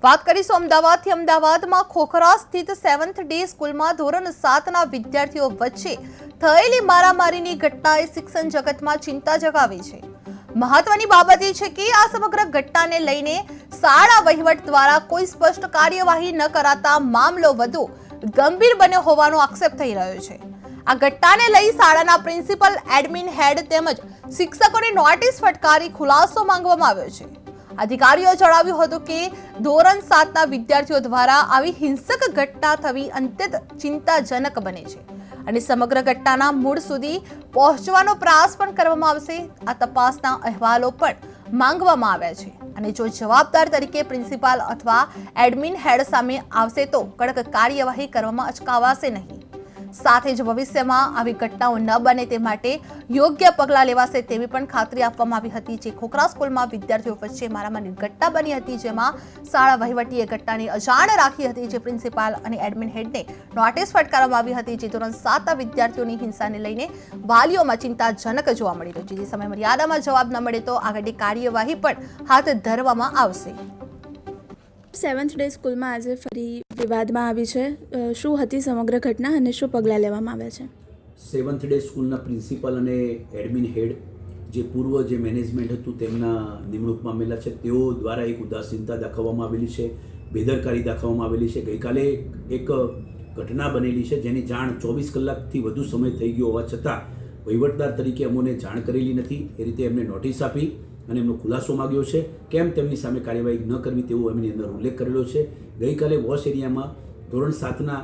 વાત કરીશું અમદાવાદથી। અમદાવાદમાં ખોખરા સ્થિત 7th ડે સ્કૂલમાં ધોરણ 7ના વિદ્યાર્થીઓ વચ્ચે થયેલી મારામારીની ઘટનાએ શિક્ષણ જગતમાં ચિંતા જગાવી છે। મહત્વની બાબત એ છે કે આ સમગ્ર ઘટનાને લઈને શાળા વહીવટ દ્વારા કોઈ સ્પષ્ટ કાર્યવાહી ન કરાતા મામલો વધુ ગંભીર બન્યો હોવાનો આક્ષેપ થઈ રહ્યો છે। આ ઘટનાને લઈ શાળાના પ્રિન્સિપલ, એડમિન હેડ તેમજ શિક્ષકોને નોટિસ ફટકારી ખુલાસો માંગવામાં આવ્યો છે। અધિકારીઓ જણાવ્યું હતું કે ધોરણ 7ના વિદ્યાર્થીઓ દ્વારા આવી હિંસક ઘટના થવી અત્યંત ચિંતાજનક બને છે અને સમગ્ર ઘટનાના મૂળ સુધી પહોંચવાનો પ્રયાસ પણ કરવામાં આવશે। આ તપાસના અહેવાલો પણ માંગવામાં આવ્યા છે અને જો જવાબદાર તરીકે પ્રિન્સિપાલ અથવા એડમિન હેડ સામે આવશે તો કડક કાર્યવાહી કરવામાં અચકાવાશે નહીં। સાથે જ ભવિષ્યમાં આવી ઘટનાઓ ન બને તે માટે યોગ્ય પગલાં લેવાશે તેવી પણ ખાતરી આપવામાં આવી હતી। જે ખોખરા સ્કૂલમાં વિદ્યાર્થીઓ વચ્ચે મારામારીની ઘટના બની હતી, જેમાં શાળા વહીવટીએ ઘટનાની અજાણ રાખી હતી, જે પ્રિન્સિપાલ અને એડમિન હેડને નોટિસ ફટકારવામાં આવી હતી, જે ધોરણ 7ના વિદ્યાર્થીઓની હિંસાને લઈને વાલીઓમાં ચિંતાજનક જોવા મળી રહ્યું છે। જે સમય મર્યાદામાં જવાબ ન મળે તો આગળની કાર્યવાહી પણ હાથ ધરવામાં આવશે। 7th ડે સ્કૂલમાં આજે ફરી વિવાદમાં આવી છે। શું હતી સમગ્ર ઘટના અને શું પગલાં લેવામાં આવ્યા છે? 7th ડે સ્કૂલના પ્રિન્સિપલ અને એડમિન હેડ જે પૂર્વ જે મેનેજમેન્ટ હતું તેમના નિમણૂક પામેલા છે, તેઓ દ્વારા એક ઉદાસીનતા દાખવવામાં આવેલી છે, બેદરકારી દાખવવામાં આવેલી છે। ગઈકાલે એક ઘટના બનેલી છે જેની જાણ 24 કલાકથી વધુ સમય થઈ ગયો હોવા છતાં વહીવટદાર તરીકે અમોને જાણ કરેલી નથી। એ રીતે એમને નોટિસ આપી અને એમનો ખુલાસો માગ્યો છે, કેમ તેમની સામે કાર્યવાહી ન કરવી તેવો એમની અંદર ઉલ્લેખ કરેલો છે। ગઈકાલે વોશ એરિયામાં ધોરણ 7ના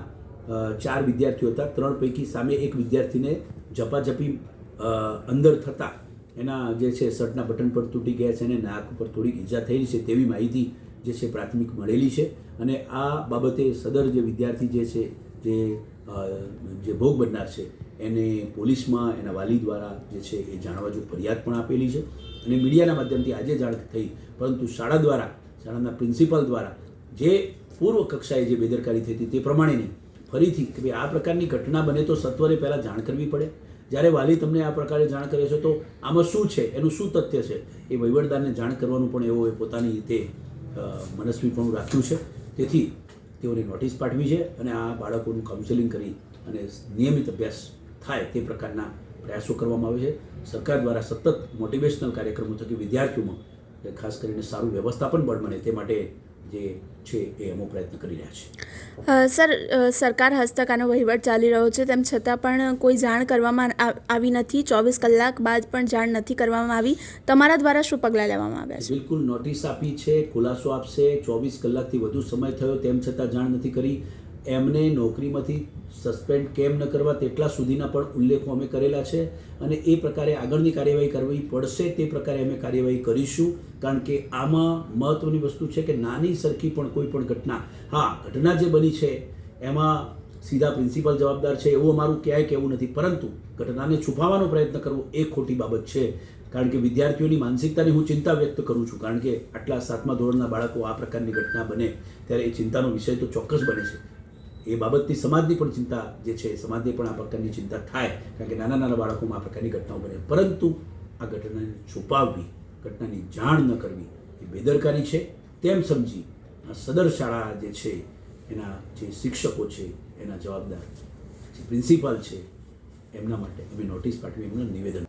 4 વિદ્યાર્થીઓ હતા, 3 પૈકી સામે એક વિદ્યાર્થીને ઝપાઝપી અંદર થતાં એના જે છે શર્ટના બટન પર તૂટી ગયા છે અને નાક ઉપર થોડીક ઈજા થયેલી છે તેવી માહિતી જે છે પ્રાથમિક મળેલી છે અને આ બાબતે સદર જે વિદ્યાર્થી જે છે જે ભોગ બનનાર છે એને પોલીસમાં એના વાલી દ્વારા જે છે એ જાણવા જો ફરિયાદ પણ આપેલી છે અને મીડિયાના માધ્યમથી આજે જાણ થઈ, પરંતુ શાળા દ્વારા, શાળાના પ્રિન્સિપાલ દ્વારા જે પૂર્વ કક્ષાએ જે બેદરકારી થઈ હતી તે પ્રમાણેની ફરીથી કે ભાઈ આ પ્રકારની ઘટના બને તો સત્વરે પહેલાં જાણ કરવી પડે। જ્યારે વાલી તમને આ પ્રકારે જાણ કરે છે તો આમાં શું છે, એનું શું તથ્ય છે, એ વહીવટદારને જાણ કરવાનું પણ એવો પોતાની રીતે મનસ્વીપણું રાખ્યું છે। તેથી તેઓને નોટિસ પાઠવી છે અને આ બાળકોનું કાઉન્સેલિંગ કરી અને નિયમિત અભ્યાસ થાય તે પ્રકારના પ્રયાસો કરવામાં આવે છે। સરકાર દ્વારા સતત મોટિવેશનલ કાર્યક્રમો થકી વિદ્યાર્થીઓમાં ખાસ કરીને સારું વ્યવસ્થાપન બળ મળે તે માટે જે છે એ અમુક પ્રયત્ન કરી રહ્યા છે। સર, સરકાર હસ્તક આનો વહીવટ ચાલી રહ્યો છે, તેમ છતાં પણ કોઈ જાણ કરવામાં આવી નથી। 24 કલાક બાદ પણ જાણ નથી કરવામાં આવી। તમારા દ્વારા શું પગલાં લેવામાં આવ્યા છે? બિલકુલ નોટિસ આપી છે, ખુલાસો આપશે। 24 કલાકથી વધુ સમય થયો તેમ છતાં જાણ નથી કરી। એમને નોકરીમાંથી સસ્પેન્ડ કેમ ન કરવા તેટલા સુધીના પણ ઉલ્લેખો અમે કરેલા છે અને એ પ્રકારે આગળની કાર્યવાહી કરવી પડશે તે પ્રકારે અમે કાર્યવાહી કરીશું। કારણ કે આમાં મહત્ત્વની વસ્તુ છે કે નાની સરખી પણ કોઈ પણ ઘટના, ઘટના જે બની છે એમાં સીધા પ્રિન્સિપલ જવાબદાર છે એવું અમારું ક્યાંય કહેવું નથી, પરંતુ ઘટનાને છુપાવવાનો પ્રયત્ન કરવો એ ખોટી બાબત છે। કારણ કે વિદ્યાર્થીઓની માનસિકતાની હું ચિંતા વ્યક્ત કરું છું, કારણ કે આટલા 7મા ધોરણના બાળકો આ પ્રકારની ઘટના બને ત્યારે એ ચિંતાનો વિષય તો ચોક્કસ બને છે। એ બાબતની સમાજની પણ ચિંતા જે છે, સમાજને પણ આ પ્રકારની ચિંતા થાય, કારણ કે નાના નાના બાળકોમાં આ પ્રકારની ઘટનાઓ બને, પરંતુ આ ઘટનાને છુપાવવી, ઘટનાની જાણ ન કરવી એ બેદરકારી છે તેમ સમજી આ સદર શાળા જે છે એના જે શિક્ષકો છે, એના જવાબદાર જે પ્રિન્સિપાલ છે, એમના માટે અમે નોટિસ પાઠવી એમનું નિવેદન